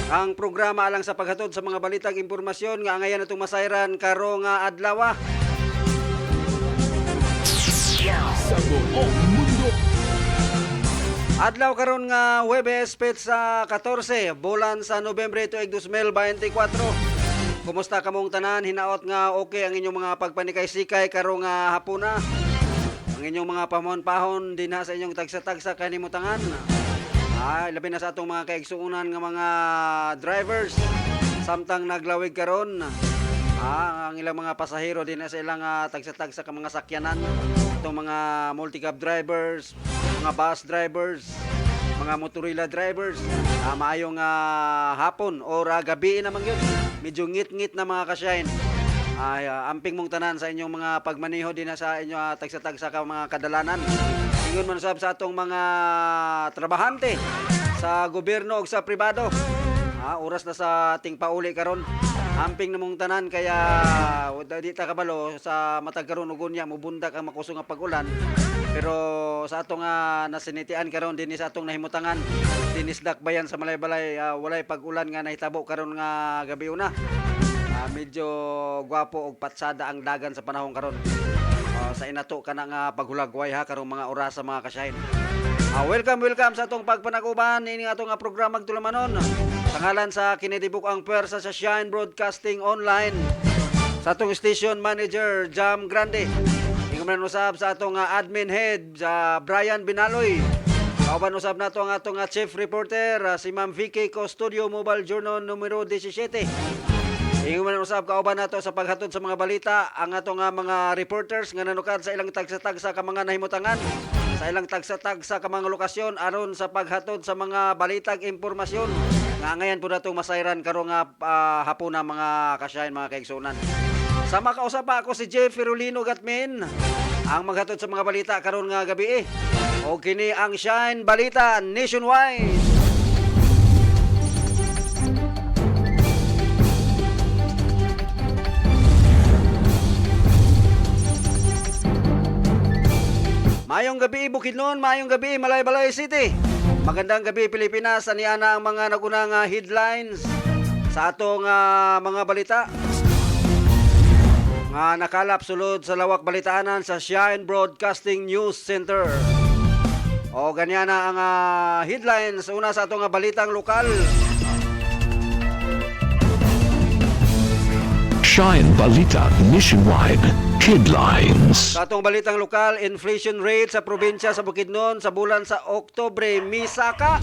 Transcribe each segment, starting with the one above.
Ang programa alang sa paghatod sa mga balitang impormasyon nga ngayon natong masayran karong adlaw. Sa buong mundo. Adlaw karon nga Huwebes petsa 14 bulan sa Nobyembre tuig 2024. Kumusta kamong tanan? Hinaot nga okay ang inyong mga pagpanikay-sikay karong hapuna. Ang inyong mga pahon-pahon din sa inyong tagsa-tagsa kanimutangan. Labi na sa atong mga kaigsuunan nga mga drivers samtang naglawig karon. Ang ilang mga pasahero din sa ilang tagsa-tagsa ka mga sakyanan. Itong mga multi-cab drivers, mga bus drivers, mga motorila drivers. Maayong hapon o gabi naman yun. Medyo ngit-ngit na mga kasyahin. Amping mong tanan sa inyong mga pagmaniho din sa inyong tagsa-tagsa ka mga kadalanan. Ingon man sab sa atong mga trabahante sa gobyerno o sa pribado. Oras na sa ating pauli karon. Amping namong tanan kaya di ta kabalo sa matag karon ug unya mubundak ang makusog nga pag-ulan. Pero sa atong nasinitian karon dinhi sa atong nahimutangan dinis dakbayan sa Malaybalay walay pag-ulan nga nahitabo karon nga gabi una. Medyo gwapo og patsada ang dagan sa panahon karon. Sa inato ka na nga paghulagway karong mga oras sa mga kasyahin. Welcome sa atong pagpanaguban ini atong programang tulamanon. Sa ngalan sa kinidibuk ang pwersa sa Shine Broadcasting Online. Sa atong station manager Jam Grande. Ingon usab sa atong admin head Brian Binaloy. Kauban usab nato ang atong chief reporter si Ma'am Vicky Custodio Mobile Journal numero 17. Ingon usab kauban nato sa paghatod sa mga balita ang atong mga reporters nga nanukad sa ilang tagsa-tagsa ka mga nahimutangan, sa ilang tagsa-tagsa ka mga lokasyon aron sa paghatod sa mga balitag impormasyon nga ngayon po natong masayran karong hapon na mga kasyahin mga kaigsunan. Sa makausap ako si Jeff Ferolino Gatmin ang maghatod sa mga balita karon nga gabi o kini ang Shine Balita Nationwide. Mayong gabi Bukidnon, mayong gabi Malaybalay City. Magandang gabi Pilipinas. Aniana ang mga nagunang headlines sa atong mga balita. Nga nakalap sulod sa lawak balitaanan sa Shine Broadcasting News Center. O ganyan na ang headlines una sa atong balitang lokal. Shine Balita Nationwide Headlines. Sa atong balitang lokal, inflation rate sa probinsya sa Bukidnon sa bulan sa Oktubre misaka.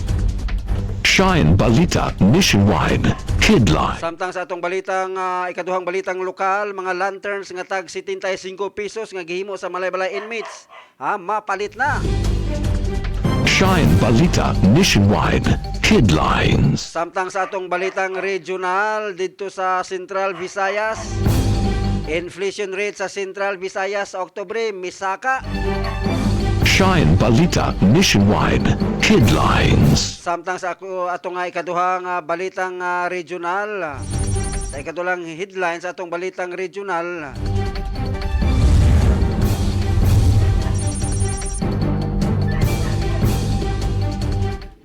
Shine Balita Nationwide Headlines. Samtang sa atong balitang ikaduhang balitang lokal, mga lanterns nga tag 75 pesos nga gihimo sa Malaybalay inmates. Mapalit na. Shine Balita Nationwide Headlines. Samtang sa atong balitang regional dito sa Central Visayas, inflation rate sa Central Visayas sa Oktubre misaka. Shine Balita Nationwide Headlines. Samtang sa atong ikaduhang balitang regional, sa ikadulang headline sa atong balitang regional,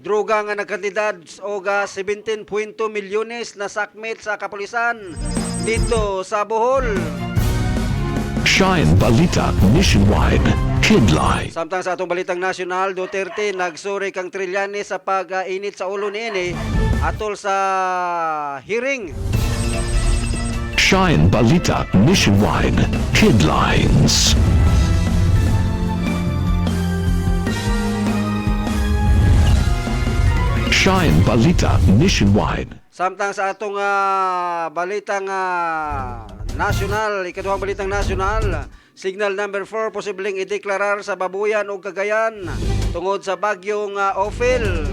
droga nga nagkantidad og 17.2 milyones na sakmit sa kapulisan dito sa Bohol. Shine Balita Nationwide Headlines. Samtang sa atong balitang nasyonal, Duterte nagsuri kang Trillanes sa pag-init sa ulo niini atol sa hearing. Shine Balita Nationwide Headlines. Shine Balita Nationwide. Samtang sa atong balitang nasyonal, ikaduhang balitang nasyonal, signal number 4 posibleng ideklarar sa Babuyan o Cagayan tungod sa bagyong Ophel.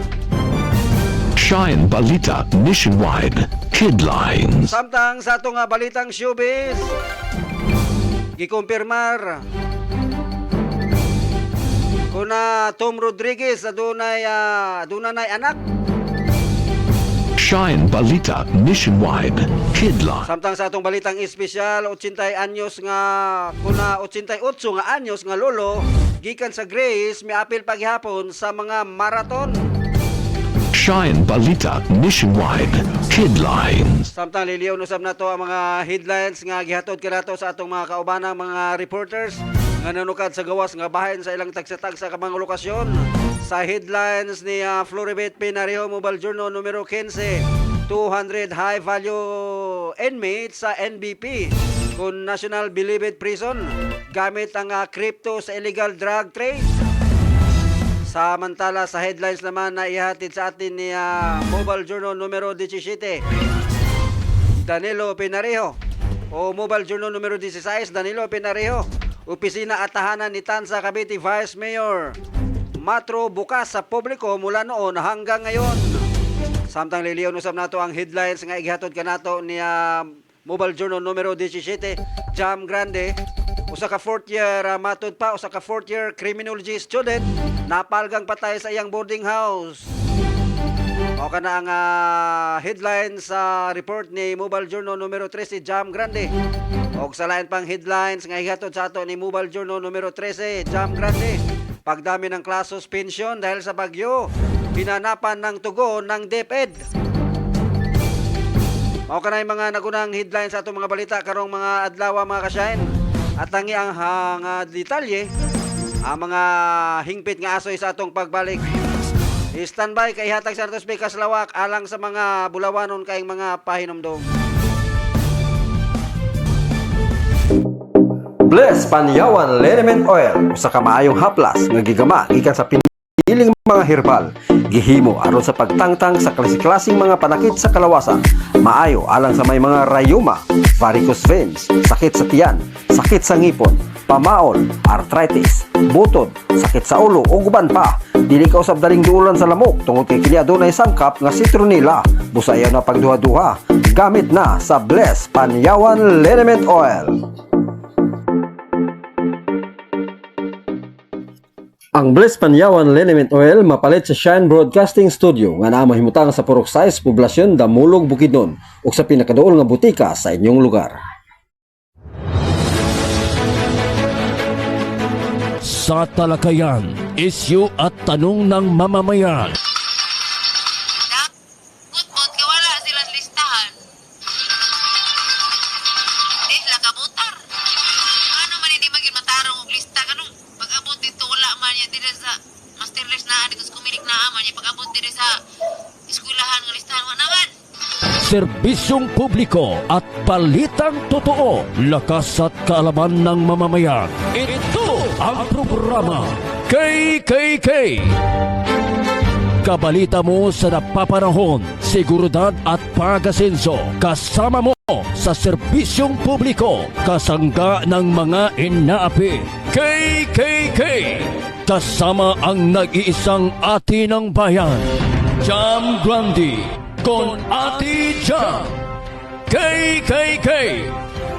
Shine Balita Nationwide Headlines. Samtang sa atong balitang showbiz, gikumpirmar kuna Tom Rodriguez adunay anak. Shine Balita Nationwide Headlines. Samtang sa atong balitang espesyal, 80 anyos nga kuna 88 nga anyos nga lolo gikan sa Grace miapil paghapon sa mga marathon. Shine Balita Nationwide Headlines. Samtang liliw usab nato ang mga headlines nga gihatod kanato sa atong mga kaubanang mga reporters nga nanukad sa gawas nga bahin sa ilang tagsa-tagsa ka mga lokasyon. Sa headlines ni Floribet Pinario Mobile Journal numero 15, 200 high value inmates sa NBP kun National Bilibid Prison gamit ang crypto sa illegal drug trade. Samantala sa headlines naman na ihatid sa atin ni Mobile Journal numero 17, Danilo Pinarejo o Mobile Journal numero 16, Danilo Pinarejo, opisina at tahanan ni Tanza Cavite Vice Mayor Matro bukas sa publiko mula noon hanggang ngayon. Samtang liliyon usab nato ang headlines nga igihatod kanato ni Mobile Journal numero 17, Jam Grande, usa ka fourth year matud pa, usa ka fourth year criminology student napalgang patay sa iyang boarding house. O kana ang headline sa report ni Mobile Journal numero 13, Jam Grande. O sa lain pang headlines nga ihatod sa ato ni Mobile Journal numero 13, Jam Grande. Pagdami ng class suspension dahil sa bagyo, pinanapan ng tugon ng DepEd. O kana yung mga nagunang headlines sa atong mga balita karong mga adlaw mga kasayn. At tangi ang detalye, ang mga hingpit nga asoy sa atong pagbalik. Standby kay hatag sa Artos Pikas Lawak alang sa mga bulawanon kayong mga pahinomdom. Bless Panyawan Liniment Oil, usa ka maayong haplas nga gigama gikan sa piniling mga herbal, gihimo aron sa pagtangtang sa klase-klaseng mga panakit sa kalawasan. Maayo alang sa may mga rayuma, varicose veins, sakit sa tiyan, sakit sa ngipon, pamaol, arthritis, butod, sakit sa ulo o guban pa. Dili ka usab daling duulan sa lamok tungod kay kini adunay sangkap nga citronella. Busayaw na pagduha-duha. Gamit na sa Bless Panyawan Liniment Oil. Ang Bless Panyawan Liniment Oil mapalit sa Shine Broadcasting Studio nga naa mahimutang sa Purok Size, Poblasyon, Damulog, Bukidnon ug sa pinakaduol nga butika sa inyong lugar. Sa talakayan, isyu at tanong ng mamamayan. Kutbot ka wala silang listahan. Sila kabutar. Ano man hindi maging matarong og lista kanong pag-abot dito wala man yan dito sa master list na dito sa kumilik na aman yan pag-abot dito sa eskwelahan ng listahan wala naman. Serbisyong publiko at balitang totoo, lakas at kaalaman ng mamamayan. Ito ang programa KKK. Kabalita mo sa napapanahon, seguridad at pag-asenso. Kasama mo sa serbisyong publiko, kasangga ng mga inaapi. KKK. Kasama ang nag-iisang ati ng bayan, Jam Grande. Con Ate Jam. KKK.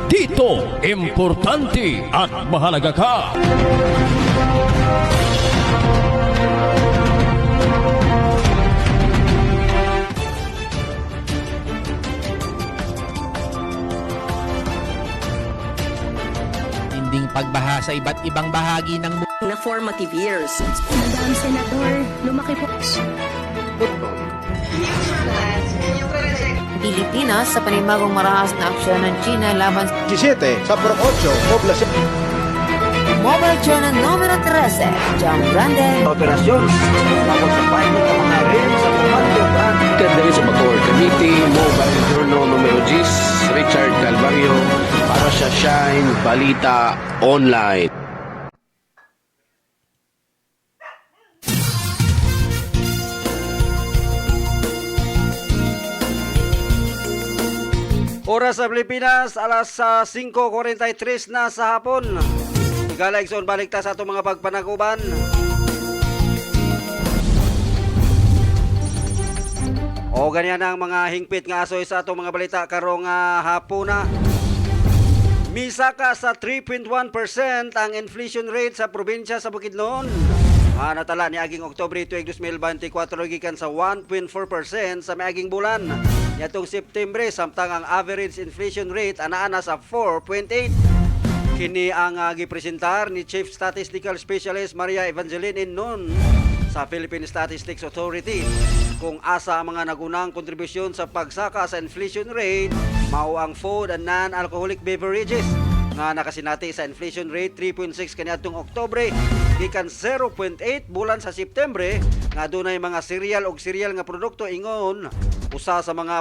Dito, importante at mahalaga ka. Tinding pagbaha sa iba't ibang bahagi ng na formative years. Madam Senator, lumaki po. Pilipinas sa panibagong marahas na aksyon ng China laban sa 17 sa Purok 8, Poblasyon. Mobile Journal numero 13, Jam Grande. Operasyon laban sa pahinga ng mga rin sa Comando Brand. Dari sa Bacoor Committee, Mobile Journal numero 10, Richard Calvario para sa Shine Balita Online. Oras sa Pilipinas, alas 5:43 na sa hapon. Igalaigson balik ta sa atong mga pagpanaguban. O ganyan ang mga hingpit nga asoy sa atong mga balita karong hapon na. Misaka sa 3.1% ang inflation rate sa probinsya sa Bukidnon. Natala ni aging Oktubre tuig 2024 gikan sa 1.4% sa miaging bulan. Yatong September samtang ang average inflation rate ana sa 4.8. Kini ang gipresentar ni Chief Statistical Specialist Maria Evangeline Innon sa Philippine Statistics Authority. Kung asa ang mga nagunang kontribusyon sa pagsaka sa inflation rate, mao ang food and non-alcoholic beverages nga nakasinati sa inflation rate 3.6 kaniadtong Oktubre gikan 0.8 bulan sa Septembre nga dunay mga cereal ug cereal nga produkto ingon usa sa mga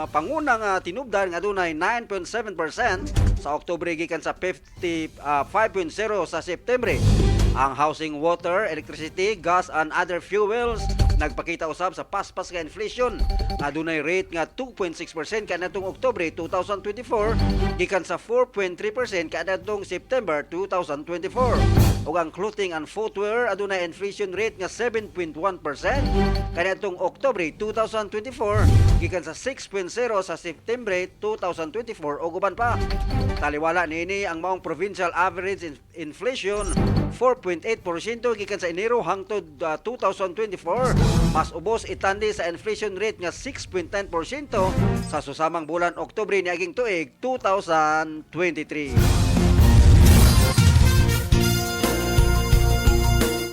pangunang tinubdan nga dunay 9.7% sa Oktubre gikan sa 5.0 sa Septembre. Ang housing, water, electricity, gas and other fuels nagpakita usab sa paspas nga inflation nga dunay rate nga 2.6% kaniadtong Oktubre 2024 gikan sa 4.3% kaniadtong September 2024. Ug ang clothing and footwear adunay inflation rate nga 7.1% kaniadtong Oktubre 2024 gikan sa 6.0 sa September 2024 ug uban pa. Taliwala niini ang maong provincial average inflation 4.8% gikan sa Enero hangtod 2024. Mas ubos itandi sa inflation rate nga 6.10% sa susamang bulan Oktubre niaging tuig 2023.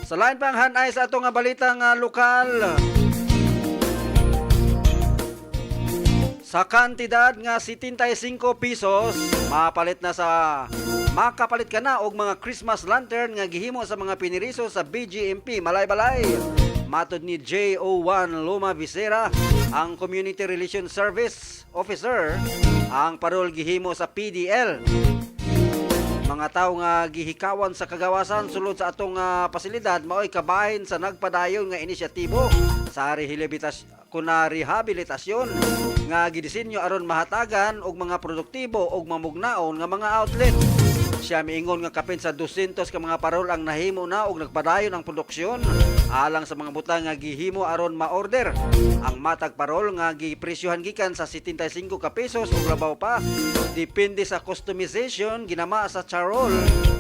Sa lain pang hanay sa atong balitang lokal, sa kantidad nga 75 pesos, makapalit ka na og mga Christmas lantern nga gihimo sa mga piniriso sa BGMP Malaybalay. Matod ni J01 Luma Visera, ang Community Relations Service Officer, ang parol gihimo sa PDL. Mga tao nga gihikawan sa kagawasan sulod sa atong pasilidad mao'y kabahin sa nagpadayon nga inisyatibo sa rehabilitasyon nga gidisenyo aron mahatagan og mga produktibo og mamugnaon nga mga outlet. Siya miingon nga kapin sa 200 ka mga parol ang nahimo na og nagpadayon ang produksyon alang sa mga butang nga gihimo aron ma-order. Ang matag parol nga gipresyohan gikan sa 75 ka pesos ug labaw pa depende sa customization ginama sa charol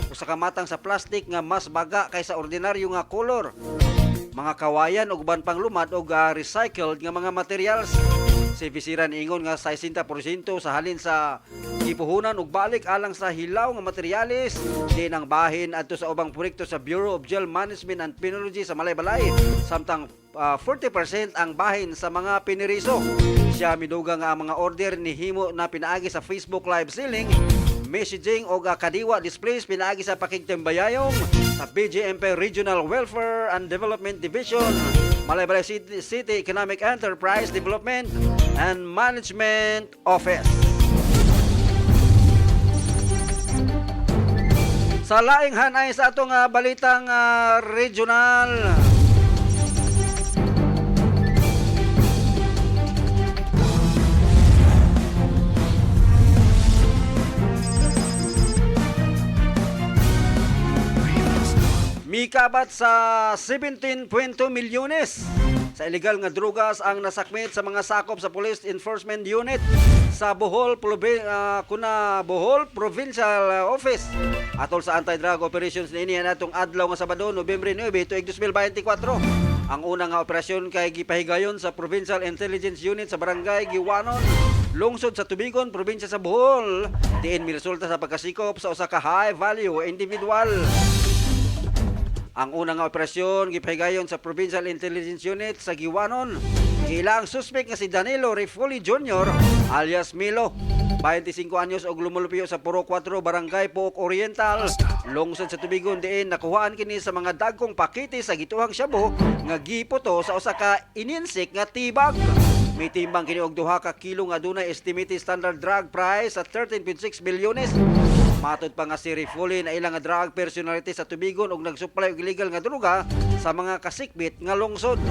o sa kamatang sa plastic nga mas baga kaysa ordinaryo nga kolor. Mga kawayan ug uban pang lumad og recycled nga mga materials. Si Visiran ingon nga 60% sa halin sa ipuhunan ug balik alang sa hilaw nga materyales din ang bahin adto sa ubang proyekto sa Bureau of Jail Management and Penology sa Malaybalay samtang 40% ang bahin sa mga piniriso. Siya miduga nga ang mga order ni himo na pinaagi sa Facebook live selling, messaging o kadiwa displays pinaagi sa pakigtimbayayong sa BGMP Regional Welfare and Development Division, Malaybalay City Economic Enterprise Development and Management Office. Sa laing hanay sa atong balitang regional, mikabat sa 17.2 milyones sa illegal nga drugas ang nasakmit sa mga sakop sa Police Enforcement Unit sa Bohol Provincial Office atol sa anti-drug operations niini natong adlaw nga Sabado, Nobyembre 9, tuig 2024. Ang unang nga operasyon kay gipahigayon sa Provincial Intelligence Unit sa Barangay Giwanon, lungsod sa Tubigon, probinsya sa Bohol. Diin miresulta sa pagkasikop sa usa ka high-value individual. Ang unang nga operasyon gipahigayon sa Provincial Intelligence Unit sa Giwanon. Gilang suspect nga si Danilo Refuli Jr. alias Milo, 25 anyos og lumulupyo sa Puro 4 Barangay Pook Oriental, lungsod sa Tubigon. Diin nakuhaan kini sa mga dagkong pakete sa gituhang shabu nga gipoto sa usa ka ininsik nga tibag. May timbang kini og 2 ka kilo nga dunay estimated standard drug price sa 13.6 bilyones. Matod pa nga si Refuli na ilang drug personality sa Tubigon og nagsupply og illegal nga droga sa mga kasikbit nga lungsod.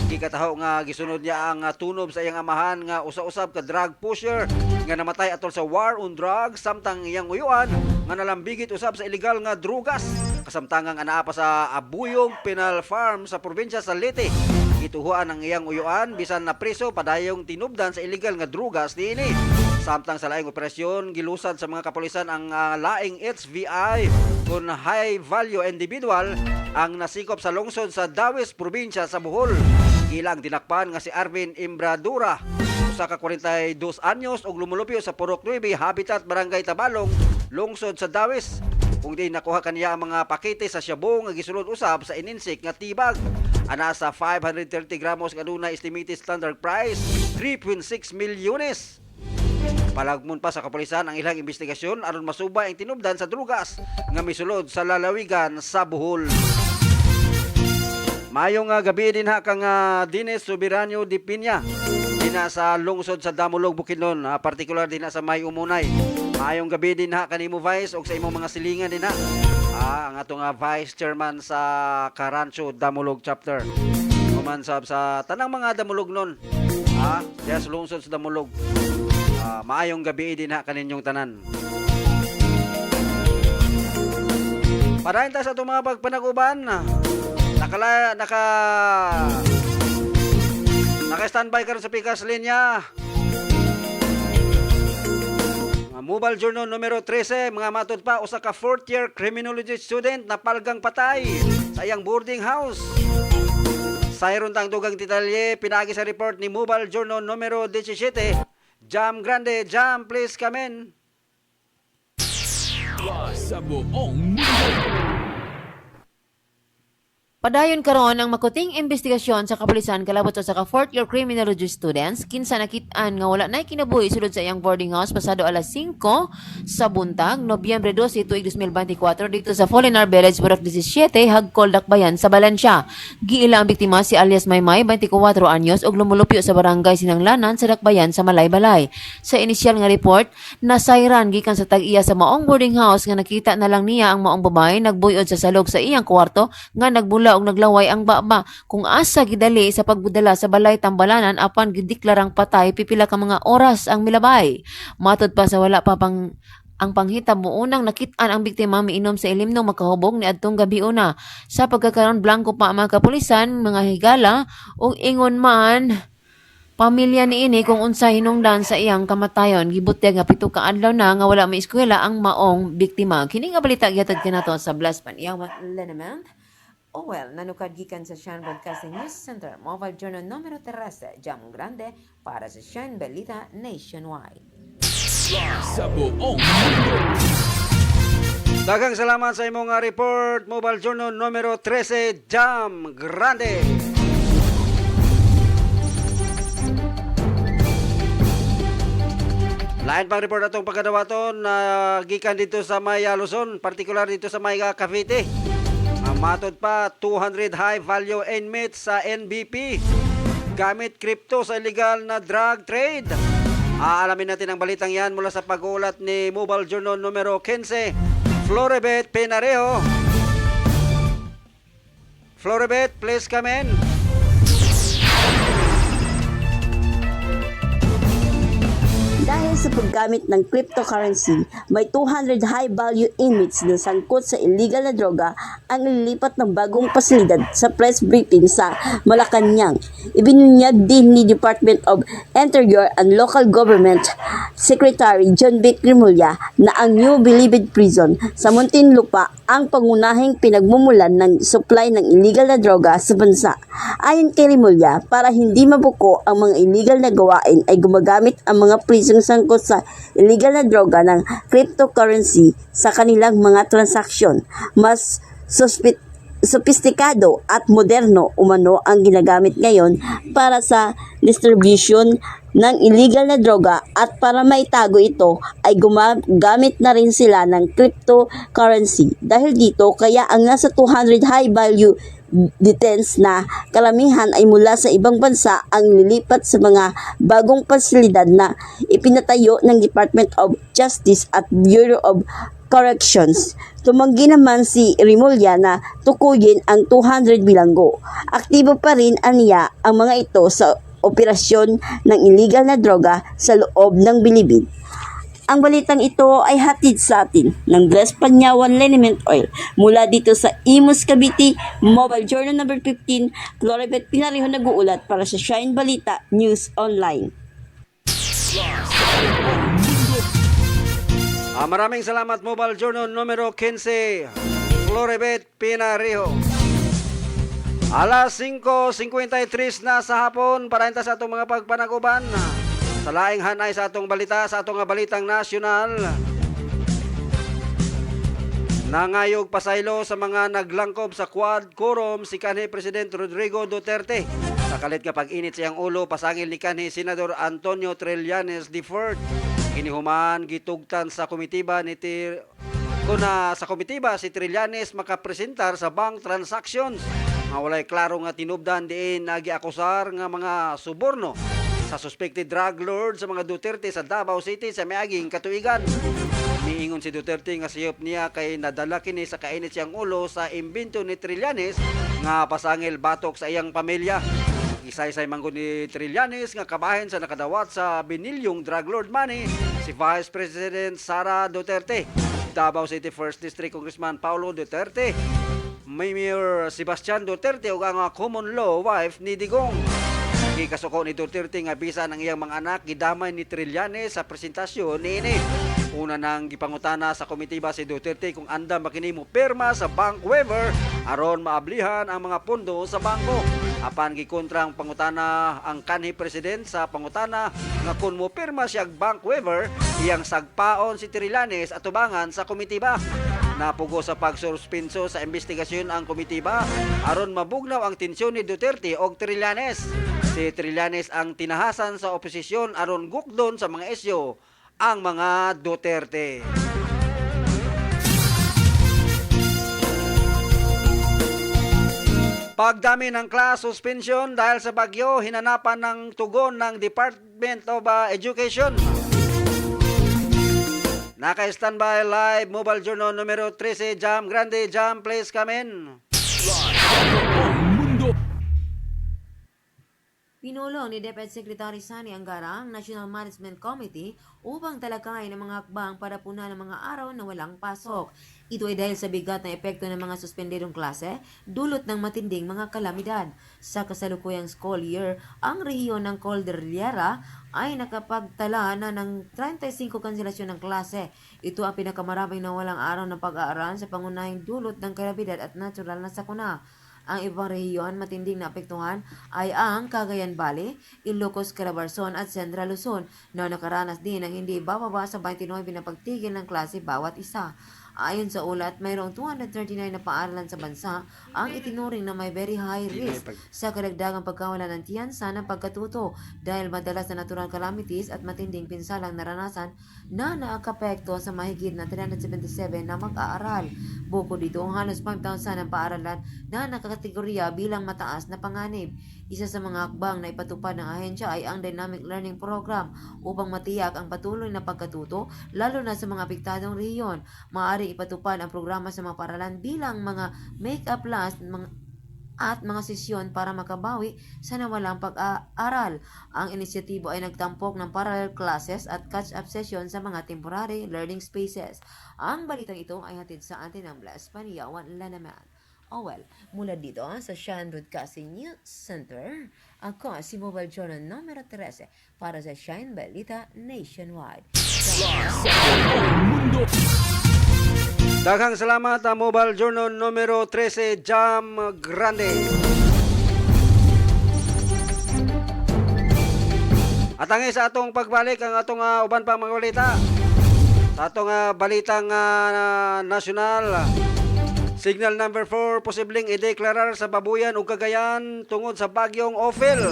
Gikataho nga gisunod niya ang tunob sa iyang amahan nga usa-usab ka drug pusher nga namatay atol sa war on drugs samtang iyang uyuan nga nalambigit usab sa illegal nga drugas. Kasamtangang anaa pa sa Abuyog Penal Farm sa probinsya sa Leyte. Gituhuan ang iyang uyuan bisan na preso padayong tinubdan sa illegal nga drugas niini. Samtang sa laing operasyon gilusad sa mga kapulisan ang laing HVI kun high value individual ang nasikop sa lungsod sa Dawis probinsya sa Bohol. Ilang dinakpan nga si Arvin Imbradura, usa ka 42 anyos og lumulupyo sa Purok 9 Habitat Barangay Tabalong, lungsod sa Dawis. Kung di nakuha kaniya ang mga pakete sa shabu nga gisulod usab sa ininsik nga tibag. ana sa 530 gramos kanuna estimated standard price 3.6 milyones. Palagmon pa sa kapulisan ang ilang investigasyon aron masubay ang tinubdan sa drugas nga misulod sa lalawigan sa Bohol. Mayong gabi din ha kang Dines Soberano de Piña dina sa lungsod sa Damulog, Bukidnon, partikular din sa May Umunay. Mayong gabi din ha kanimo Vice og sa imong mga silingan din ha. Ang atong Vice Chairman sa Karancho Damulog Chapter. Kumansab sa tanang mga Damulog nun. Diya sa lungsod sa Damulog. Maayong gabi din ha kaninyong tanan. Parahin ta sa itong mga pagpanaguban. Naka-standby karon sa pikas linya. Mobile Journal numero 13, mga matod pa usa ka 4th year criminology student na palgang patay sa iyang boarding house. Sayron tang dugang detalye pinagi sa report ni Mobile Journal numero 17. Jam Grande, Jam, please come in. Sa buong mundo. Padayon karon ang makuting investigasyon sa kapulisan kalabot sa ka 4th year criminology students kinsa nakit-an nga wala nay kinabuhi sulod sa iyang boarding house pasado alas 5 sa buntag Nobyembre 12 tuig 2024 dito sa Folinar Village, Burok 17, Hagkol, Dakbayan sa Balansya. Giila ang biktima si alias Maymay, 24 anyos ug lumulupyo sa barangay Sinanglanan sa Dakbayan sa Malaybalay. Sa inisyal nga report, nasayran gikan sa tag-iya sa maong boarding house nga nakita na lang niya ang maong babae nagbuyod sa salog sa iyang kwarto nga nagbula og naglaway ang baba kung asa gidali sa pagbudala sa balay Tambalanan apan gideklarang patay pipila ka mga oras ang milabay. Matod pa sa wala pa ang panghitabo unang nakit-an ang biktima miinom sa ilim ng makahubog ni adtong gabi una. Sa pagkakaroon blanco pa ang mga kapulisan, mga higala ug ingon man pamilya niini kung unsa hinungdan sa iyang kamatayon. Gibutyag nga 7 ka adlaw na nga wala may eskwela ang maong biktima. Kini nga balita gihatod kanato sa Blas Paniaw Lenement. Nanukad gikan sa Shine Broadcasting News Center, Mobile Journal numero 13, Jam Grande para sa Shine Balita Nationwide. Sa buong mundo. Daghang salamat sa imong report, Mobile Journal numero 13, Jam Grande. Lain pang report atong pagkadawaton gikan dito sa Maya Luzon, partikular dito sa Maya Cavite. Matod pa 200 high value inmates sa NBP gamit crypto sa illegal na drug trade. Aalamin natin ang balitang yan mula sa pag-uulat ni Mobile Journal numero 15, Florebet Pinarejo. Florebet, please come in. Dahil sa paggamit ng cryptocurrency, may 200 high-value inmates na sangkot sa illegal na droga ang nililipat ng bagong pasilidad sa press briefing sa Malacanang. Ibinunyag din ni Department of Interior and Local Government Secretary John Vic Rimulya na ang New Bilibid Prison sa Muntinlupa ang pangunahing pinagmumulan ng supply ng illegal na droga sa bansa. Ayon kay Rimulya, para hindi mabuko ang mga illegal na gawain ay gumagamit ang mga prisong sangkot sa illegal na droga ng cryptocurrency sa kanilang mga transaksyon. Mas sophisticado at moderno umano ang ginagamit ngayon para sa distribution ng illegal na droga at para maitago ito ay gumagamit na rin sila ng cryptocurrency. Dahil dito, kaya ang nasa 200 high value detents na karamihan ay mula sa ibang bansa ang lilipat sa mga bagong pasilidad na ipinatayo ng Department of Justice at Bureau of Corrections. Tumanggi naman si Rimulya na tukuyin ang 200 bilanggo. Aktibo pa rin aniya ang mga ito sa operasyon ng illegal na droga sa loob ng Bilibid. Ang balitang ito ay hatid sa atin ng Blas Panyawan Liniment Oil mula dito sa Imus Cavite, Mobile Journal number 15, Florebet Pinarejo nag-uulat para sa Shine Balita News Online. Maraming salamat Mobile Journal numero 15, Florebet Pinarejo. Alas 5:53 na sa hapon para sa atong mga pagpanaguban. Sa laing hanay sa atong balita, sa atong balitang nasyonal. Nangayog pasaylo sa mga naglangkob sa Quad Quorum si kanhi President Rodrigo Duterte. Sa kalit nga pag-init siyang ulo, pasangil ni kanhi Senador Antonio Trillanes III. Kinihuman gitugtan sa komitiba ni kuna sa komitiba si Trillanes makapresentar sa bank transactions. Nga walay klaro nga tinubdan diin nagiakusar nga mga suborno sa suspected drug lord sa mga Duterte sa Davao City sa miaging katuigan. Miingon si Duterte nga siyop niya kay nadala kini sa kainit siyang ulo sa imbento ni Trillanes nga pasangil batok sa iyang pamilya. Isaysay manggod ni Trillanes nga kabahin sa nakadawat sa binilyong drug lord money si Vice President Sara Duterte, Davao City 1st District Congressman Paulo Duterte, Mayor Sebastian Duterte ug ang common law wife ni Digong. Gikasuko ni Duterte nga bisa ng iyang mga anak gidamay ni Trillanes sa presentasyon niini. Una nang gipangutana sa komitiba si Duterte kung andam ba kini mo pirma sa bank waiver aron maablihan ang mga pondo sa bangko. Apan gikontrang pangutana ang kanhi president sa pangutana nga kung mo pirma siya bank waiver, iyang sagpaon si Trillanes atubangan sa komitiba. Napugo sa pagsuspenso sa investigasyon ang komitiba aron mabugnaw ang tensyon ni Duterte og Trillanes. Si Trillanes ang tinahasan sa oposisyon aron gukdon sa mga isyu ang mga Duterte. Pagdami ng class suspension dahil sa bagyo, hinanapan ng tugon ng Department of Education. Naka-standby live Mobile Journal numero 13, Jam Grande. Jam, please come in. Pinulong ni Deputy Secretary Sani Angara ang National Management Committee upang talakayin ang mga hakbang para punan ng mga araw na walang pasok. Ito ay dahil sa bigat na epekto ng mga suspendedong klase, dulot ng matinding mga kalamidad. Sa kasalukuyang school year, ang rehiyon ng Cordillera ay nakapagtala na ng 35 kanselasyon ng klase. Ito ang pinakamaraming nawalang araw ng pag-aaral sa pangunahing dulot ng kalamidad at natural na sakuna. Ang ibang rehiyon matinding naapektuhan ay ang Cagayan Valley, Ilocos, Calabarzon at Central Luzon na nakaranas din ng hindi bababa sa 29 na pagtigil ng klase bawat isa. Ayon sa ulat, mayroong 239 na paaralan sa bansa ang itinuring na may very high risk sa karagdagang pagkawala ng tiyansa ng pagkatuto dahil madalas na natural calamities at matinding pinsalang naranasan na naakapekto sa mahigit na 377 na mag-aaral. Bukod dito, halos 5,000 ang paaralan na nakakategorya bilang mataas na panganib. Isa sa mga hakbang na ipatupad ng ahensya ay ang Dynamic Learning Program upang matiyak ang patuloy na pagkatuto lalo na sa mga apektadong rehiyon. Maaari ipatupad ang programa sa mga paaralan bilang mga make-up class at mga sesyon para makabawi sa nawalang pag-aaral. Ang inisyatibo ay nagtampok ng parallel classes at catch-up session sa mga temporary learning spaces. Ang balitang ito ay hatid sa atin ng Blas Paniyawan Lanaman. Mula dito sa Shine Broadcasting News Center, ako si Mobile Journal numero 13 para sa Shine Balita Nationwide. Daghang salamat ang Mobile Journal numero 13, Jam Grande. At ang sa atong pagbalik ang atong uban pang mga balita. Sa atong balitang nasyonal, Signal number 4, posibleng ideklarar sa Babuyan ug Cagayan tungod sa bagyong Ophel.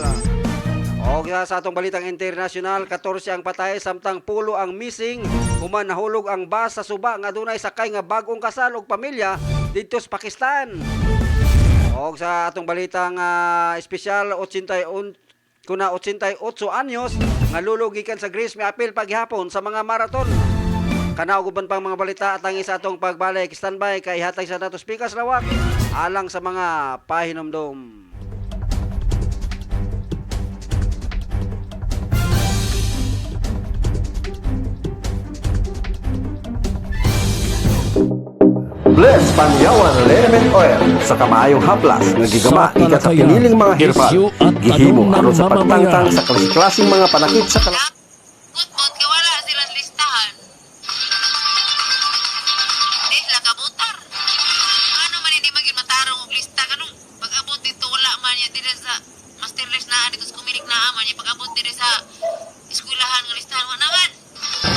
O sa atong balitang internasyonal, 14 ang patay samtang 10 ang missing. Human nahulog ang bus sa Suba nga dunay sakay nga bagong kasal ug pamilya didto sa Pakistan. O sa atong balitang espesyal, 88 anyos nga lulugikan sa Greece miapil paghapon sa mga marathon. Kanauguban pang mga balita at ang isa atong pagbalik. Standby kay hatag sa datos pikas lawak alang sa mga pahinomdom. Bless Panyawan Liniment Oil sa kamaayong haplas nga gigama ikan sa piniling mga herbal. Gihimo aron sa pagtangtang sa klaseng mga panakit sa Good kay wala silang listahan. Di sila kabutar. Ano man hindi maging matarong og lista kanong pag-abot dito wala man niya dire sa master list na dito sa kumirik na man niya pag-abot dire sa eskwelahan nga listahan wa naman.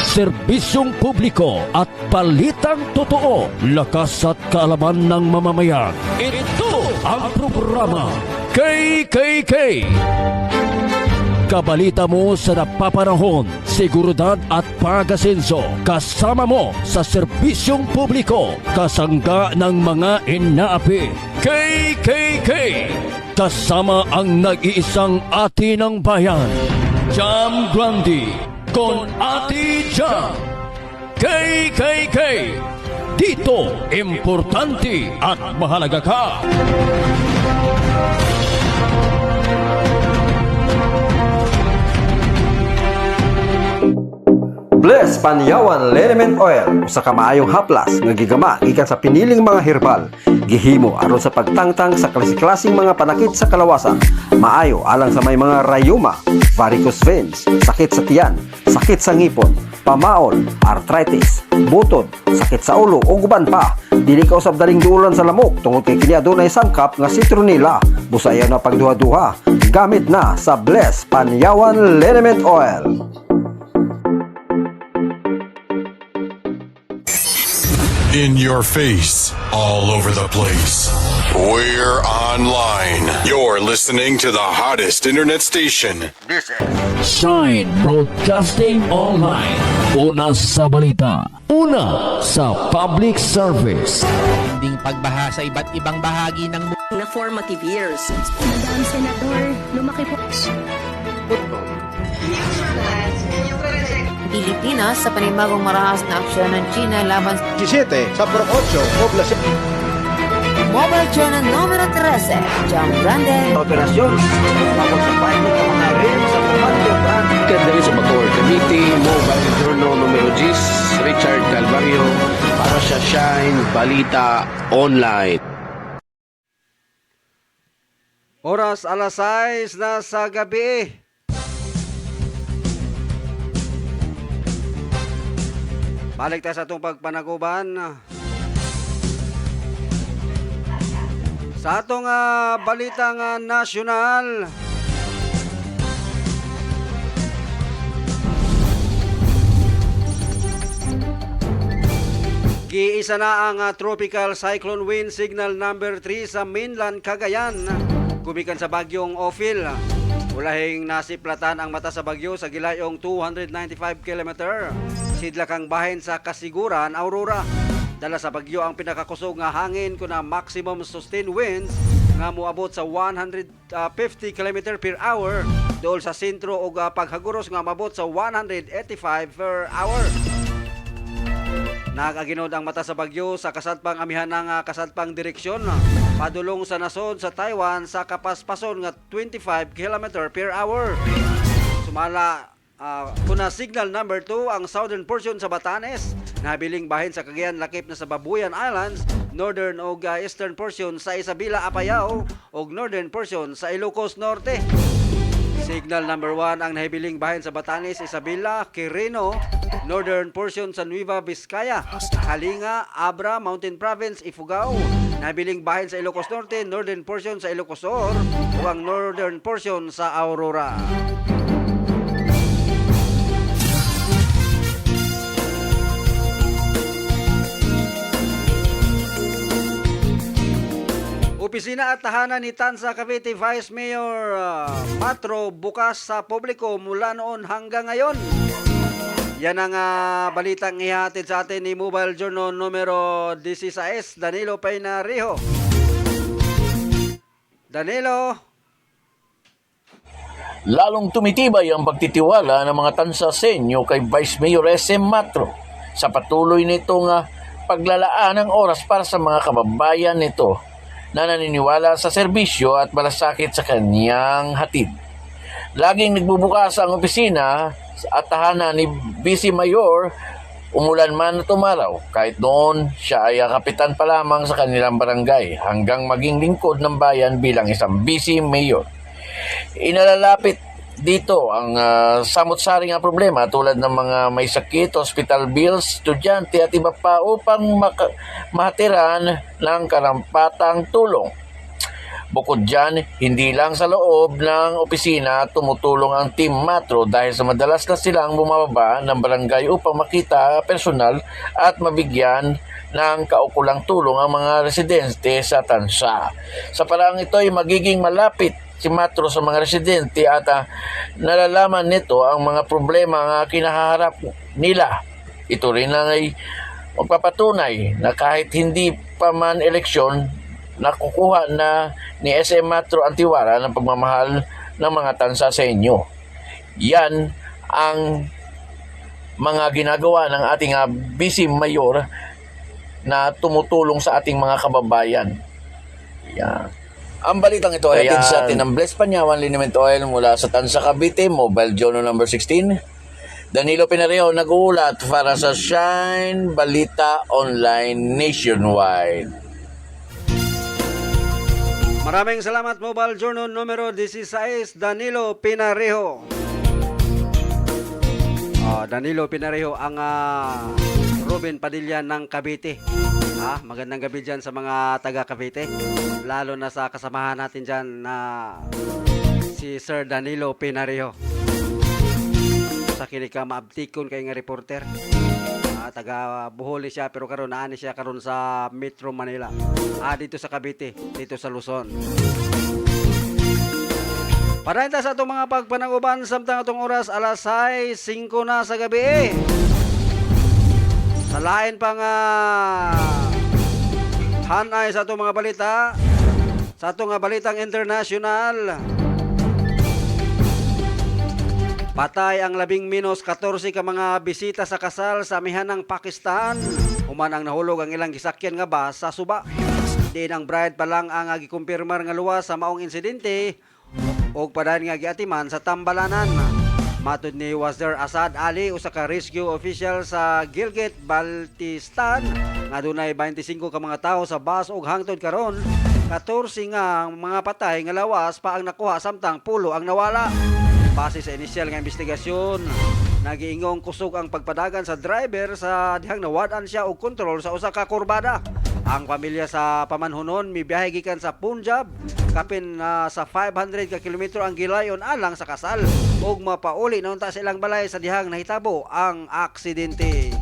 serbisyong publiko at balitang totoo, lakas at kaalaman ng mamamayan. Ito ang programa KKK. Kabalita mo sa napapanahon, seguridad at pag-asenso. Kasama mo sa serbisyong publiko, kasangga ng mga inaapi. KKK. Kasama ang nag-iisang ati ng bayan, Jam Grande, con Ati Jam. KKK. Dito, importante at mahalaga ka. Bless Panyawan Liniment Oil usa ka maayong haplas nga gigama gikan sa piniling mga herbal gihimo aron sa pagtangtang sa klase-klaseng mga panakit sa kalawasan. Maayo alang sa may mga rayuma, varicose veins, sakit sa tiyan, sakit sa ngipon, pamaol, arthritis, butod, sakit sa ulo ug uban pa. Dili ka usab daling duulan sa lamok tungod kay kini adunay sangkap nga citronella. Busayan na pagduha-duha. Gamit na sa Bless Panyawan Liniment Oil. In your face, all over the place. We're online. You're listening to the hottest internet station. Shine Broadcasting Online. Una sa balita. Una sa public service. Tinding pagbaha sa iba't ibang bahagi ng Na formative years. Madam Senador, lumaki po. Pilipinas sa panibagong marahas na aksyon ng China laban sa 17 sa Pro 8, Poblacion. Mobile Journal numero 13, Jam Grande. Operasyon, tapos sa paano ng mga rin sa Comando Brand. Kadali sa motor, Cavite Mobile Journal numero 10, Richard Calvario, para sa Shine Balita Online. Oras alas 6 na sa gabi. Balik tayo sa itong pagpanaguban. Sa atong balitang nasyonal. Giisa na ang tropical cyclone wind signal number 3 sa mainland Cagayan. Gumikan sa bagyong Ophil. Ulahing nasiplatan ang mata sa bagyo sa gilayong 295 km. Sidla kang bahin sa Kasiguran, Aurora. Dala sa bagyo ang pinakakusog nga hangin kuna maximum sustained winds nga moabot sa 150 km per hour dool sa sentro ug paghaguros nga mabot sa 185 per hour. Nagaginod ang mata sa bagyo sa kasadpang amihan ng kasadpang direksyon padulong sa nasod sa Taiwan sa kapaspason nga 25 km per hour. Sumala kuna signal number 2 ang southern portion sa Batanes, nabiling bahin sa Cagayan lakip na sa Babuyan Islands, northern ug eastern portion sa Isabela, Apayao ug northern portion sa Ilocos Norte. Signal number 1 ang nahibiling bahin sa Batanes, Isabela, Quirino, northern portion sa Nueva Vizcaya, Kalinga, Abra, Mountain Province, Ifugao. Nahibiling bahin sa Ilocos Norte, northern portion sa Ilocos Sur ug ang northern portion sa Aurora. Opisina at tahanan ni Tanza Cavite Vice Mayor Patro bukas sa publiko mula noon hanggang ngayon. Yan ang balitang ihatid sa atin ni Mobile Journal numero 16, Danilo Painarijo. Danilo. Lalong tumitibay ang pagtitiwala ng mga Tanzaseño kay Vice Mayor SM Matro sa patuloy nitong paglalaan ng oras para sa mga kababayan nito na naniniwala sa serbisyo at malasakit sa kanyang hatid. Laging nagbubukas ang opisina at tahanan ni Vice Mayor, umulan man at umaraw, kahit noon siya ay kapitan pa lamang sa kanilang barangay hanggang maging lingkod ng bayan bilang isang Vice Mayor. Inalalapit dito ang samot-saring problema tulad ng mga may sakit, hospital bills, estudyante at iba pa upang mahatiran ng karampatang tulong. Bukod dyan, hindi lang sa loob ng opisina tumutulong ang Team Matro dahil sa madalas na silang bumababa ng barangay upang makita personal at mabigyan ng kaukulang tulong ang mga residente sa Tansa. Sa paraang ito ay magiging malapit si Matro sa mga residente at nalalaman nito ang mga problema na kinaharap nila. Ito rin ay magpapatunay na kahit hindi pa man eleksyon, nakukuha na ni SM Matro ang tiwala ng pagmamahal ng mga tansa sa inyo. Yan ang mga ginagawa ng ating Vice Mayor na tumutulong sa ating mga kababayan. Yan. Ang balitang ito ay hatid sa atin ng Bless Panyawan Liniment Oil mula sa Tansa, Cavite, Mobile Journal number 16. Danilo Pinareho nag-uulat para sa Shine Balita Online Nationwide. Maraming salamat, Mobile Journal numero 16, Danilo Pinareho. Danilo Pinareho ang Ruben Padilla ng Cavite. Magandang gabi dyan sa mga taga Cavite, lalo na sa kasamahan natin dyan na si Sir Danilo Pinareho. Sa kinig ka maabtikon kay nga reporter. Taga Bohol siya pero karon naani siya karon sa Metro Manila. Dito sa Cavite, dito sa Luzon. Parenta sa itong mga pagpananguban samtang itong oras alas 5 na sa gabi. Sa lain pang hanay sa itong mga balita, sa itong balitang international, patay ang 11-14 ka mga bisita sa kasal sa amihanang Pakistan. Human ang nahulog ang ilang gisakyan nga bus sa suba. Din ang bride pa lang ang gikumpirmar nga luwas sa maong insidente ug padayon nga giatiman sa tambalanan. Matud ni Wazir Asad Ali, usa ka rescue official sa Gilgit, Baltistan, nga dunay 25 ka mga tawo sa bus ug hangtod karon 14 nga mga patay nga lawas pa ang nakuha samtang pulo ang nawala. Base sa inisyal nga investigasyon, nagiingong kusog ang pagpadagan sa driver sa dihang nawad-an siya og kontrol sa usa ka kurbada. Ang pamilya sa pamanhunon mibiyahe gikan sa Punjab, kapin sa 500 ka kilometro ang gilayon alang sa kasal ug mapauli na unta sa ilang balay sa dihang nahitabo ang aksidente.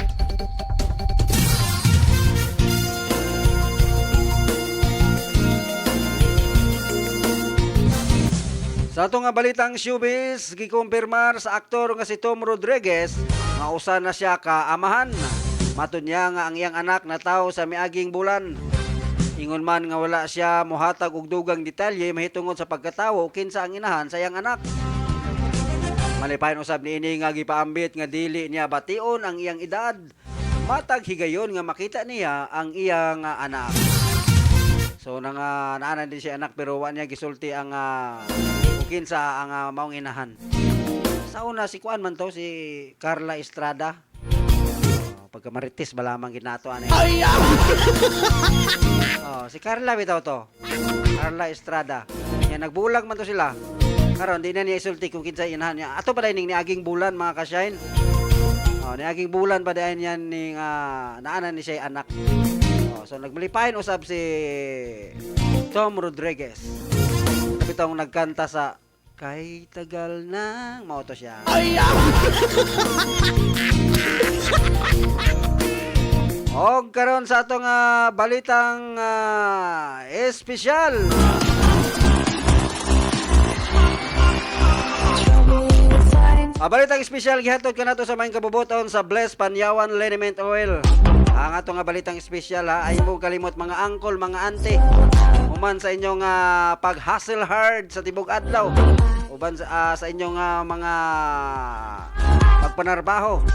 Sa atong nga balitang showbiz, gikumpirmar sa aktor nga si Tom Rodriguez nga usa na siya ka amahan. Matud niya nga ang iyang anak na tawo sa miaging bulan. Ingon man nga wala siya mohatag og dugang detalye mahitungod sa pagkatawo kinsa ang inahan sa iyang anak. Malipayon usab niini nga gipaambit nga dili niya bation ang iyang edad. Matag higayon nga makita niya ang iyang anak. So naanan din siya anak pero wa niya gisulti ang kinsa ang maong inahan. Sa una si kuan man to si Carla Estrada. Pagka marites balamang ginato ani. Si Carla bitaw to. Carla Estrada. Yan nagbulag man to sila. Karon di na niya isulti kung kinsa inahan niya. Ato pa ni aging bulan mga ka-shine. Niaging bulan pa dayon yan ning naanan ni siya anak. So nagmalipayon usab si Tom Rodriguez. Kapitong nagkanta sa Kay Tagal Nang mao to siya. Og karon sa atong balitang espesyal. Balitang espesyal gihatod kanato sa maing kabubuton sa Bless Panyawan Liniment Oil. Ang atong balitang espesyal ay mo kalimot mga angkol, mga ante. Uman sa inyong pag-hustle hard sa tibok adlaw. Uban sa inyong mga pagpanarbaho.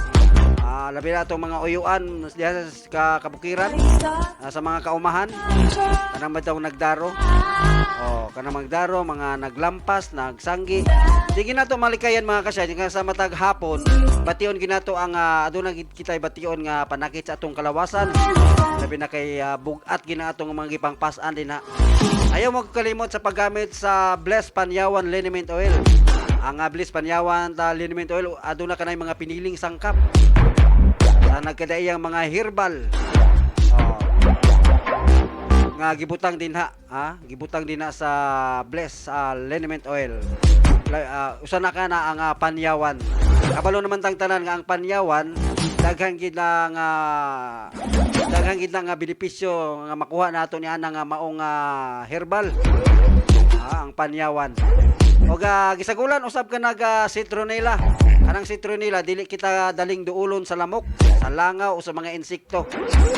Labi na itong mga uyuan diyan sa kabukiran, sa mga kaumahan, kanang matang nagdaro, kanang magdaro, mga naglampas, nagsanggi. Di ginato malikayan mga kasya, sa matag hapon, bation ginato ang aduna kitay bation nga panakit sa atong kalawasan. Labi na kay bugat ginatong mga gipangpasan din na. Ayaw mo kalimot sa paggamit sa Bless Panyawan Liniment Oil. Ang Bless Panyawan Liniment Oil aduna kanay mga piniling sangkap. Nagkadaiyang mga herbal. nga gibutang din gibutang din sa Bless liniment oil. Usa na ka na ang panyawan. Kabalo naman tang tanan nga ang panyawan daghang gid nga benepisyo nga makuha nato ni ana nga maong herbal. Ang panyawan. O gisagulan usab ka citronella. Kanang citronella dili kita daling duulon sa lamok, sa langaw o sa mga insekto.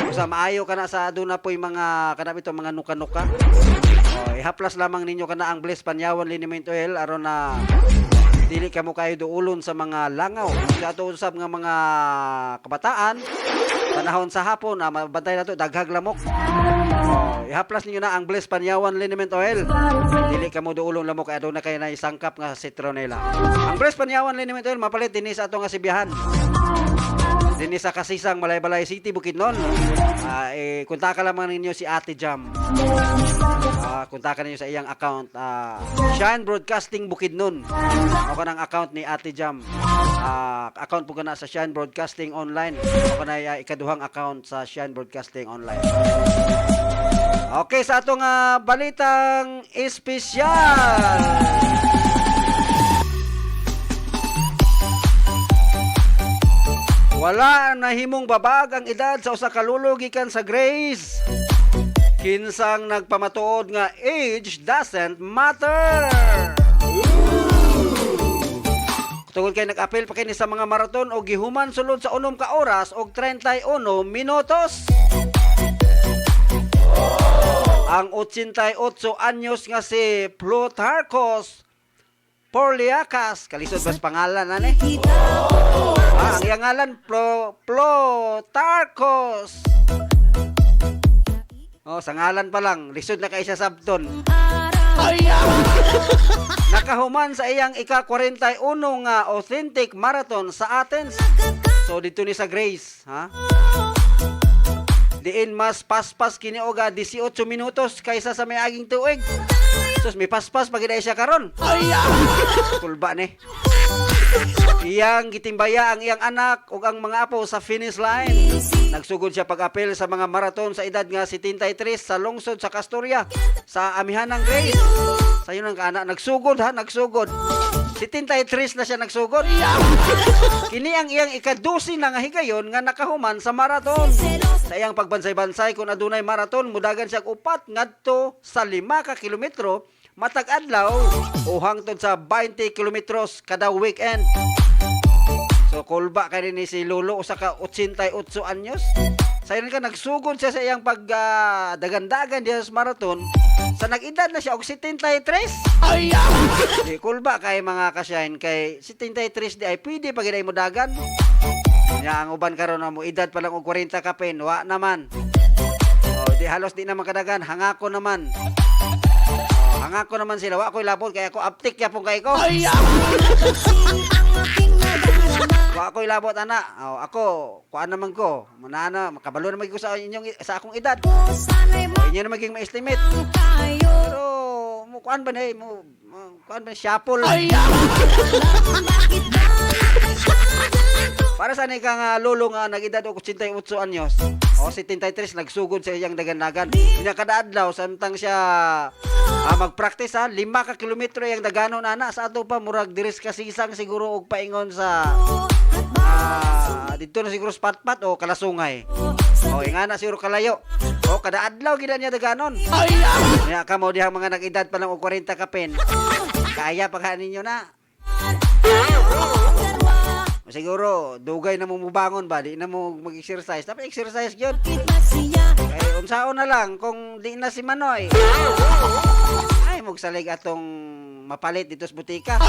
Usa maayo kana sa aduna poy mga kanabito mga nuka-nuka. Ihaplas lamang ninyo kana ang Bless Panyawan Liniment Oil aron na dili kamo kayo duulon sa mga langaw. Ato usab nga mga kabataan panahon sa hapon mabantay nato daghag lamok. Ihaplas ninyo na ang Bless Panyawan Liniment Oil. Dili kamo duulon lamok kay aduna kay na isangkap nga citronella. Ang Bless Panyawan Liniment Oil mapalit dinhi sa ato nga sibihan. Dinhi sa Kasisang, Malaybalay City, Bukidnon. Kontakan lamang ninyo si Ate Jam. Kontakan ninyo sa iyang account Shine Broadcasting Bukidnon. O kanang account ni Ate Jam. Account po kana sa Shine Broadcasting Online. O kanang ikaduhang account sa Shine Broadcasting Online. Okay, sa atong balitang espesyal. Wala nahimong babag ang edad sa usa ka lulo gikan sa Grace. Kinsang nagpamatuod nga age doesn't matter. Tungod kay nag-apel pa kini sa mga maraton o gihuman sulod sa 6 ka oras og 31 minutos. Ang 88 anyos nga si Plutarchos Porliacas, kalisod bas pangalan ani? Ang iyang ngalan Plutarchos. Sa ngalan pa lang, lisod na kay siya sabton. Nakahuman sa iyang ika-41 nga authentic marathon sa Athens. So dito ni sa Grace, diin mas paspas kini oga 18 minutos kaysa sa may aging tuig. Sus, may paspas pag siya karon. Kulba ni. Iyang gitimbaya ang iyang anak ug ang mga apo sa finish line. Nagsugod siya pag-apel sa mga maraton sa edad nga 73 sa lungsod sa Castoria sa amihan ng Grace. Sayo nang anak nagsugod nagsugod. 73 na siya nagsugod. Kini ang iyang ika-12 na nga higayon nga nakahuman sa maraton. Sa iyang pagbansay-bansay kung adunay maraton, mudagan siya upat ngadto sa 5 ka kilometro matag adlaw o hangtod sa 20 kilometros kada weekend. So kulba kay ni si Lolo usa ka 88 anyos. Sayon ka nagsugod siya sa iyang pagdagandagan diha sa maraton. Sa nag-edad na siya og 73. Di kulba kay mga kasyahin kay 73 di ay pwede pag mo dagan. Nya ang uban karon mo edad pa lang og 40 ka pen, wa naman. Di halos di naman kadagan, hangako naman. Hangako naman sila, wa ko'y labot kaya ako aptik yapon kay ko. Wa ko'y labot ana. Ako kuan naman ko. Manana makabalo naman ko sa akong edad. Inyo na maging ma-estimate. Pero mo kuan ba nay mo kuan ba syapol. Para sa ni kang lolo nga nag-edad og 88 anyos. 73 nagsugod sa iyang dagan-dagan. Nya kada adlaw samtang siya mag-practice 5 ka kilometro yang daganon ana sa ato pa murag diris kasisang siguro og paingon sa dito na siguro Patpat o Kalasungay. Ingana siguro kalayo. Kada adlaw gid niya daganon. Nya kamo dihang mga nag-edad pa lang og 40 ka pen. Kaya pa ninyo na. Siguro dugay na mo mubangon ba, di na mo mag-exercise. Dapat exercise gyud. Kay unsaon na lang kung di na si Manoy. Ay magsalig atong mapalit dito sa butika.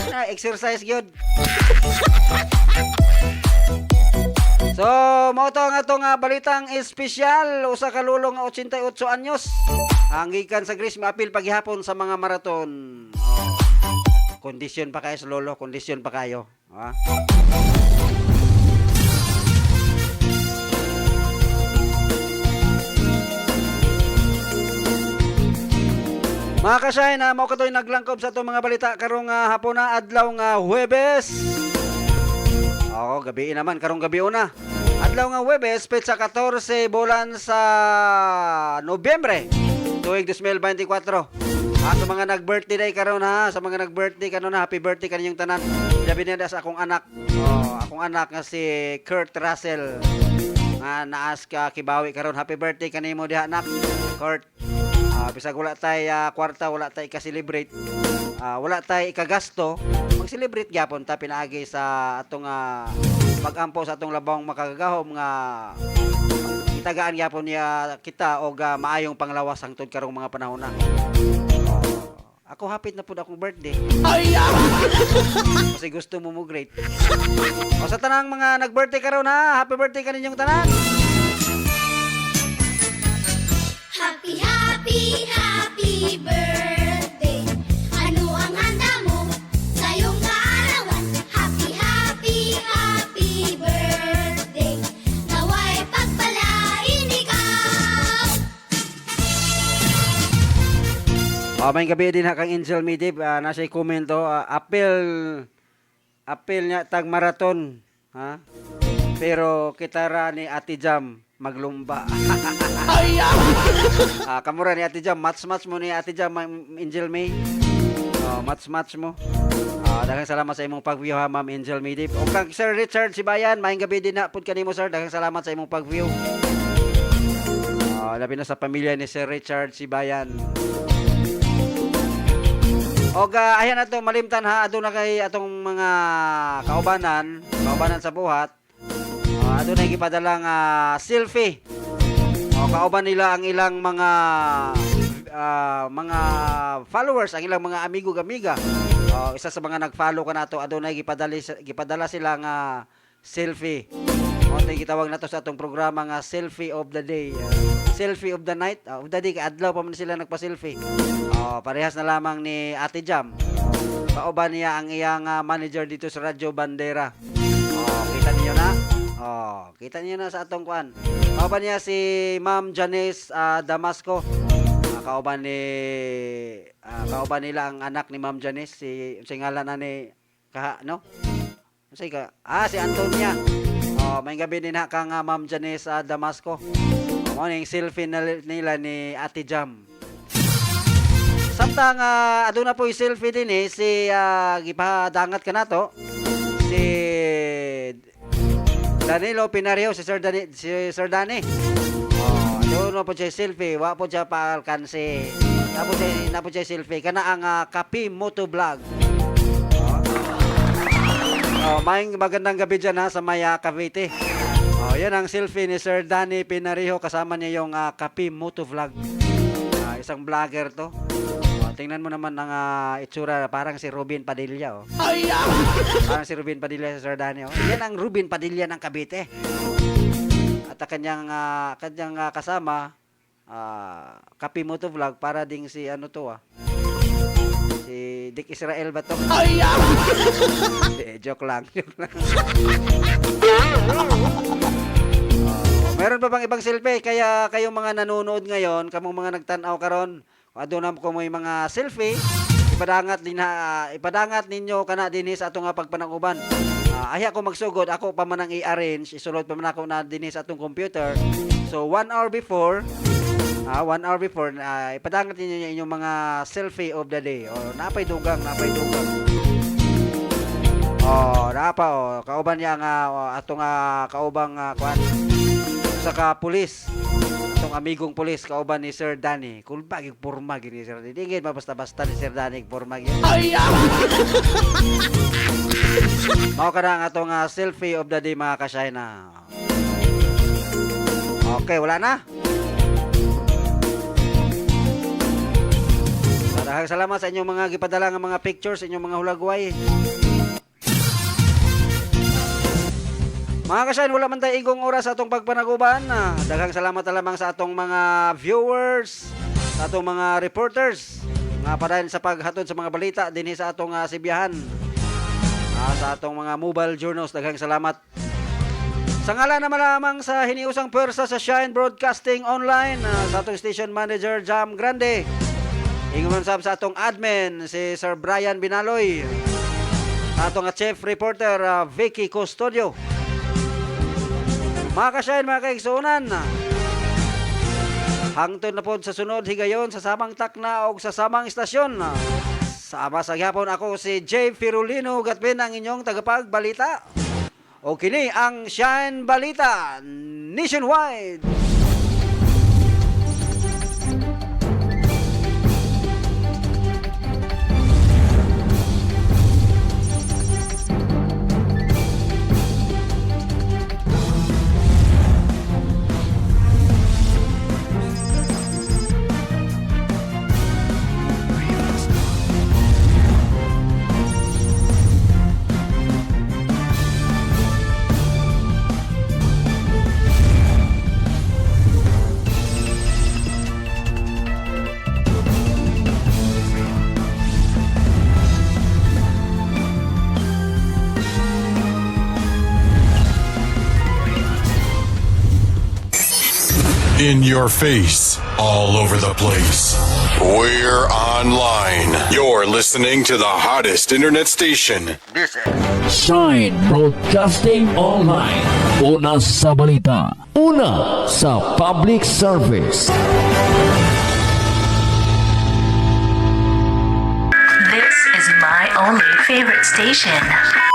Na exercise gyud. So, mao to nga tong balitang espesyal usa ka lulo nga 88 anyos. Ang gikan sa Grace maapil paghihapon sa mga maraton. Kondisyon pa kayo sa lolo, kondisyon pa kayo. Mga kasay na mao katoy naglangkob sa itong mga balita karong hapon na adlaw nga Huwebes. Gabi naman karong gabi una. Adlaw nga Huwebes, petsa 14 bulan sa Nobyembre tuig 2024. Sa mga nag-birthday day karon ha, sa mga nag-birthday karon na, happy birthday kaninyong tanan. Labi na sa akong anak. Akong anak nga si Kurt Russell. Naas ka kibawi karon, happy birthday kanimo diha anak. Kurt. Bisag wala tay kwarta, wala tay ka-celebrate. Wala tay ikagasto, mag-celebrate gyapon ta pinaagi sa atong pag-ampo sa atong labang makagagahom nga itagaan gyapon niya kita og maayong panglawas hangtod karong mga panahon na. Ako hapit na pud akong birthday. Kasi gusto mo great. Sa tanang mga nag-birthday karon ha, happy birthday kaninyong tanan. Happy, happy, happy birthday. Ano ang handa mo sa iyong kaarawan? Happy, happy, happy birthday. Nawa'y pagpalain ikaw. May gabi din ha kang Angel Midib, nasa komento, apel niya tag marathon, ha? Pero kitara ni Ate Jam maglumba. Kamura ni Ate Jam, match mo ni Ate Jam, Angel May. Match mo. Daghang salamat sa imong pag-view ha, Ma'am Angel Midip. O kang Sir Richard Sibayan, maayong gabi din na pud kanimo sir. Daghang salamat sa imong pag-view. Labi na sa pamilya ni Sir Richard Sibayan. O ayan na to, malimtan ha, aduna kay atong mga kaubanan sa buhat. Aduna gipadalang selfie. Kauban nila ang ilang mga followers, ang ilang mga amigo-amiga. Isa sa mga nag-follow ka nato, aduna gipadala sila nga selfie. Gitawag na to sa atong programa nga selfie of the day. Selfie of the night, of the day, adlaw pa man sila nagpa-selfie. Parehas na lamang ni Ate Jam. Kauban niya ang iyang manager dito sa Radyo Bandera. Kita niyo na? Kita niyo na sa atong kuan. Kauban niya si Ma'am Janice Damasco. Kauban nila ang anak ni Ma'am Janice, si ngalan na ni si Antonia. May gabi din ha kang Ma'am Janice Damasco. Morning selfie nila ni Ate Jam. Samtang aduna po yung selfie din si gipadangat ka na to. Si Danilo Pinario, si Sir Dani. Aduna po siya selfie, wa po siya paalkansi. Na po siya selfie kana ang Kapi Moto Vlog. May magandang gabi dyan ha sa Maya Cavite. Yan ang selfie ni Sir Danny Pinario, kasama niya yung Kapi Moto Vlog. Isang vlogger to. Tingnan mo naman ang itsura, parang si Robin Padilla. Parang si Robin Padilla si Sir Danny. Yan ang Robin Padilla ng Cavite. At kanyang kasama, Kapi Moto Vlog, para ding si si Dick Israel ba to? Joke lang. Meron pa bang ibang selfie? Kaya kayong mga nanonood ngayon, kamong mga nagtanaw karon, aduna ko may mga selfie, ipadangat ninyo kana dinhi sa atong pagpananguban. Ay ako magsugod, ako pa man ang i-arrange, isulod pa man ako na dinhi sa atong computer. So 1 hour before, ipadangat ninyo inyong mga selfie of the day. Napay dugang. Kauban niya nga atong kaubang kuan sa pulis. Atong amigong pulis kauban ni Sir Danny. Kulba gig porma gini Sir Danny. Di basta-basta ni Sir Danny porma gini. Mao kada ang atong selfie of the day mga kasyayna. Okay, wala na. Maraming salamat sa inyong mga gipadala nga mga pictures, inyong mga hulagway. Mga kasyan, wala man tayo igong oras sa atong pagpanaguban. Daghang salamat na lamang sa atong mga viewers, sa atong mga reporters, nga padayon sa paghatod sa mga balita dinhi sa atong sibiyahan, sa atong mga mobile journals. Daghang salamat. Sa ngalan naman lamang sa hiniusang pwersa sa Shine Broadcasting Online, sa atong station manager Jam Grande, ingon sa atong admin si Sir Brian Binaloy, sa atong chief reporter Vicky Custodio, Mga ka-shine, mga kaigsunan, hangtod na po sa sunod higayon sa samang takna o sa samang istasyon. Sama sa gyapon ako si Jay Firulino Gatpin ang inyong tagapagbalita. O kini ang Shine Balita Nationwide. In your face, all over the place. We're online. You're listening to the hottest internet station. Shine Broadcasting Online. Una sa balita. Una sa public service. This is my only favorite station.